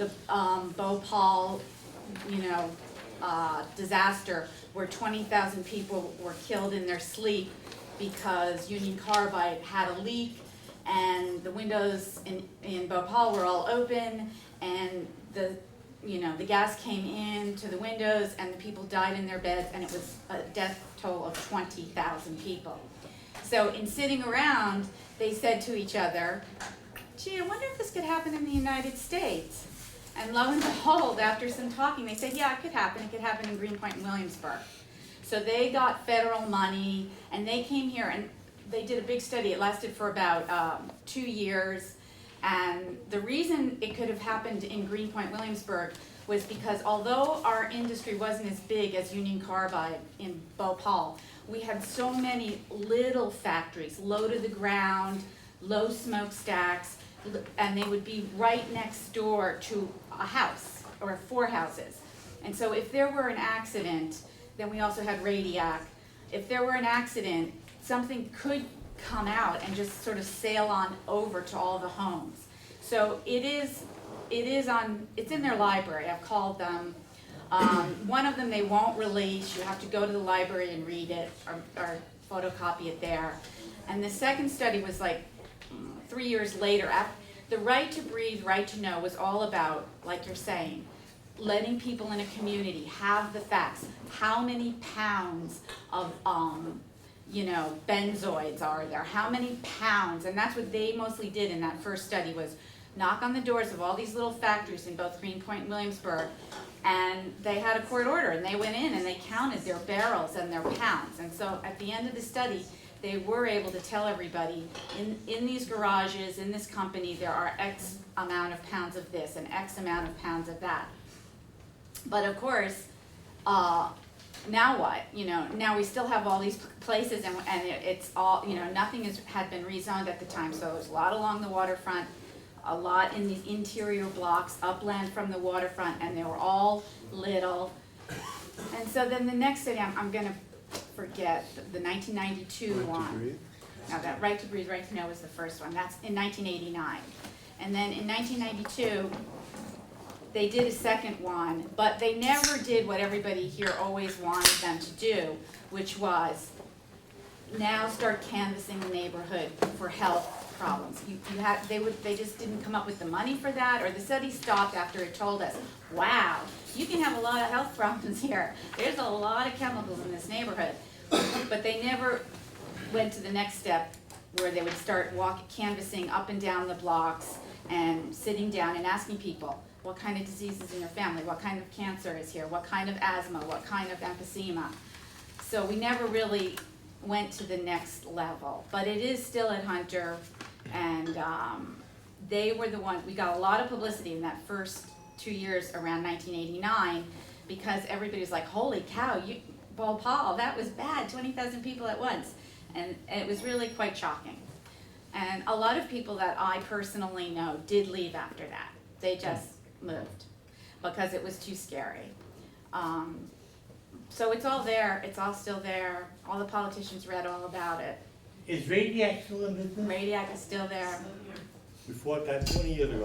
the Bhopal, disaster where 20,000 people were killed in their sleep because Union Carbide had a leak and the windows in Bhopal were all open and the gas came in to the windows and the people died in their beds and it was a death toll of 20,000 people. So in sitting around, they said to each other, gee, I wonder if this could happen in the United States. And lo and behold, after some talking, they said, yeah, it could happen. It could happen in Greenpoint and Williamsburg. So they got federal money, and they came here, and they did a big study. It lasted for about 2 years. And the reason it could have happened in Greenpoint, Williamsburg, was because although our industry wasn't as big as Union Carbide in Bhopal, we had so many little factories, low to the ground, low smokestacks, and they would be right next door to a house or 4 houses. And so if there were an accident, then we also had Radiac. If there were an accident, something could come out and just sort of sail on over to all the homes. So it's in their library. I've called them. One of them they won't release. You have to go to the library and read it or photocopy it there. And the second study was like 3 years later. The right to breathe, right to know was all about, like you're saying, letting people in a community have the facts. How many pounds of benzoids are there? How many pounds? And that's what they mostly did in that first study, was knock on the doors of all these little factories in both Greenpoint and Williamsburg, and they had a court order, and they went in and they counted their barrels and their pounds. And so at the end of the study, they were able to tell everybody, in these garages, in this company, there are X amount of pounds of this and X amount of pounds of that. But of course, now what? Now we still have all these places, and it's all, nothing had been rezoned at the time, so there's a lot along the waterfront, a lot in these interior blocks, upland from the waterfront, and they were all little. And so then the next city, I'm going to forget, the 1992 one. Now that Right to Breathe, Right to Know was the first one. That's in 1989. And then in 1992, they did a second one, but they never did what everybody here always wanted them to do, which was now start canvassing the neighborhood for health problems. They just didn't come up with the money for that, or the study stopped after it told us, wow, you can have a lot of health problems here. There's a lot of chemicals in this neighborhood. But they never went to the next step, where they would start canvassing up and down the blocks and sitting down and asking people, what kind of diseases in your family? What kind of cancer is here? What kind of asthma? What kind of emphysema? So we never really went to the next level, but it is still at Hunter, and they were the ones, we got a lot of publicity in that first 2 years around 1989, because everybody was like, holy cow, Bhopal, that was bad, 20,000 people at once. And it was really quite shocking. And a lot of people that I personally know did leave after that. They just moved because it was too scary. So it's all there, it's all still there. All the politicians read all about it. Is Radiac still in business? Radiac is still there. We fought that 20 years ago.